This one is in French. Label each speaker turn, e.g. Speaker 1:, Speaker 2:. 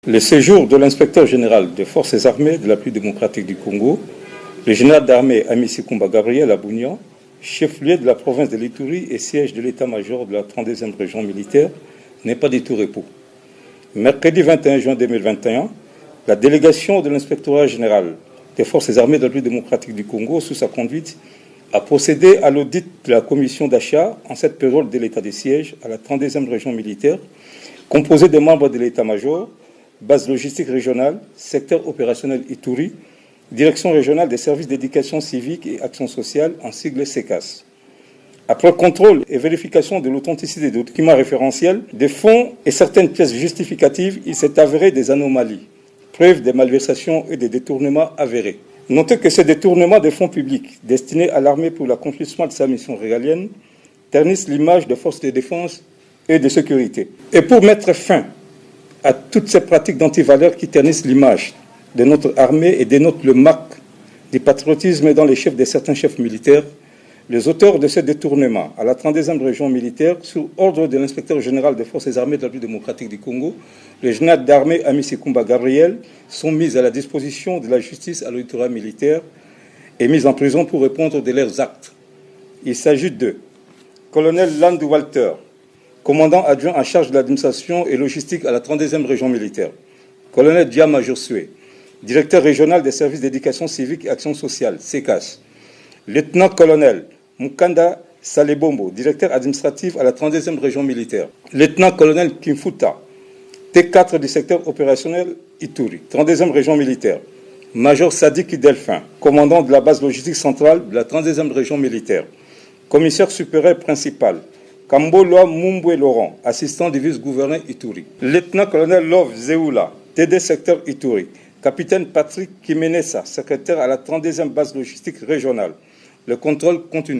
Speaker 1: Le séjour de l'inspecteur général des forces armées de la République démocratique du Congo, le général d'armée Amici Koumba Gabriel à Bougnan, chef-lieu de la province de l'Ituri et siège de l'état-major de la 32e région militaire, n'est pas du tout repos. Mercredi 21 juin 2021, la délégation de l'inspectorat général des forces armées de la République démocratique du Congo, sous sa conduite, a procédé à l'audit de la commission d'achat en cette période de l'état de siège à la 32e région militaire, composée des membres de l'état-major, base logistique régionale, secteur opérationnel Ituri, direction régionale des services d'éducation civique et action sociale, en sigle SECAS. Après contrôle et vérification de l'authenticité des documents référentiels, des fonds et certaines pièces justificatives, il s'est avéré des anomalies, preuve des malversations et des détournements avérés. Notez que ces détournements des fonds publics destinés à l'armée pour l'accomplissement de sa mission régalienne ternissent l'image des forces de défense et de sécurité. Et pour mettre fin à toutes ces pratiques d'antivaleurs qui ternissent l'image de notre armée et dénotent le marque du patriotisme dans les chefs de certains chefs militaires, les auteurs de ces détournements à la 32e région militaire, sous ordre de l'inspecteur général des forces armées de la République démocratique du Congo, le général d'armée Amici Koumba Gabriel, sont mis à la disposition de la justice à l'auditoire militaire et mis en prison pour répondre de leurs actes. Il s'agit de colonel Landou Walter, commandant adjoint en charge de l'administration et logistique à la 32e région militaire. Colonel Diama Josué, directeur régional des services d'éducation civique et action sociale, SECAS. Lieutenant-colonel Mukanda Salebombo, directeur administratif à la 32e région militaire. Lieutenant-colonel Kimfuta, T4 du secteur opérationnel Ituri, 32e région militaire. Major Sadiki Delphin, commandant de la base logistique centrale de la 32e région militaire. Commissaire supérieur principal, Kamboloa Mumbwe Laurent, assistant du vice-gouverneur Ituri. Lieutenant-colonel Love Zeoula, TD secteur Ituri. Capitaine Patrick Kimenessa, secrétaire à la 32e base logistique régionale. Le contrôle continue.